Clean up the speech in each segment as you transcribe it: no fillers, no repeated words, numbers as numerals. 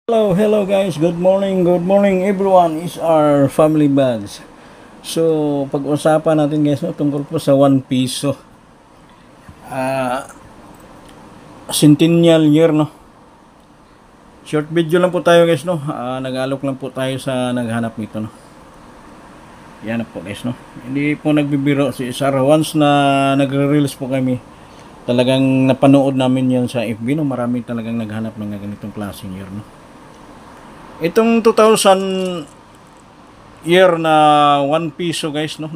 Hello guys. Good morning everyone. Is our family bags. So, pag-usapan natin guys no, tungkol po sa 1 piso. Centennial year no. Short video lang po tayo guys no. Nag-alok lang po tayo sa naghanap nito no. Yan po guys no. Hindi po nagbibiro si Sarah. Once na nagre-release po kami, talagang napanood namin yan sa FB no. Marami talagang naghanap ng ganitong klaseng year no. Itong 2000 year na 1 piso guys no,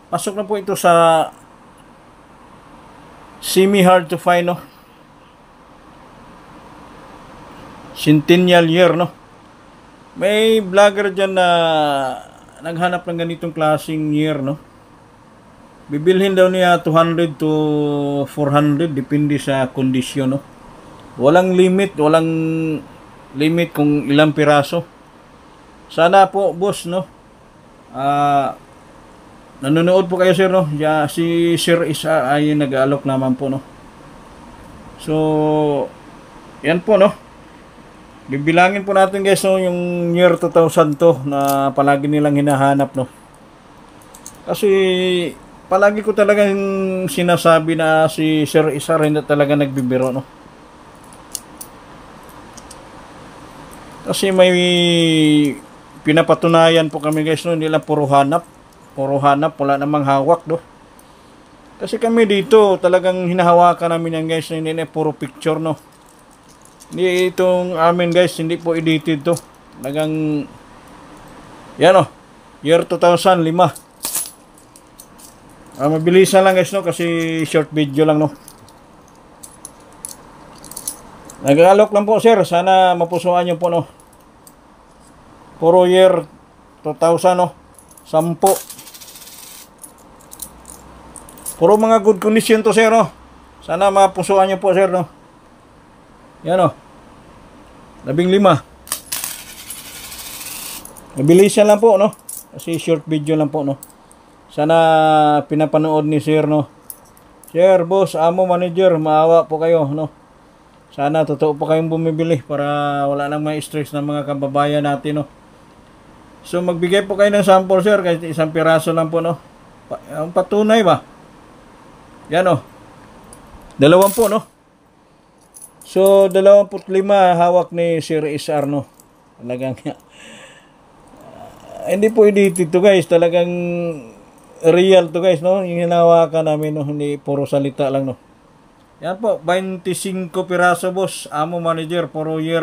pasok na po ito sa semi hard to find no. Centennial year no. May vlogger dyan na naghanap ng ganitong klaseng year no. Bibilhin daw niya 200 to 400 depende sa kondisyon no. Walang limit kung ilang piraso. Sana po boss no, nanonood po kayo sir no. Si Sir Isa ay nag-aalok naman po no. So yan po no, bibilangin po natin guys no, yung year 2000 to na palagi nilang hinahanap no. Kasi palagi ko talaga sinasabi na si Sir Isa rin na talaga nagbibiro no. Kasi may pinapatunayan po kami guys no, hindi lang puro hanap, wala namang hawak no. Kasi kami dito talagang hinahawakan namin yan guys, hindi na puro picture no. Hindi itong amin guys, hindi po edited to. Talagang yan no, year 2005. Mabilisan lang guys no, kasi short video lang no. Nag-alok lang po sir, sana mapusuan nyo po no. Puro year 2000 no, 10. Puro mga good condition to sir no. Sana mapusuan nyo po sir no. Yan no, 15. Mabilisan lang po no, kasi short video lang po no. Sana pinapanood ni sir no. Sir, boss, amo, manager, maawa po kayo no. Sana totoo po kayong bumibili para wala nang may stress ng mga kababayan natin no. So magbigay po kayo ng sample sir, kahit isang piraso lang po no. Ang patunay ba? Yan no. 2 po no. So 25 hawak ni Sir Isar no. Talagang hindi po edited to guys, talagang real to guys no. Yung hinawakan namin no, hindi puro salita lang no. Yan po, 25 piraso boss, amo, manager, puro year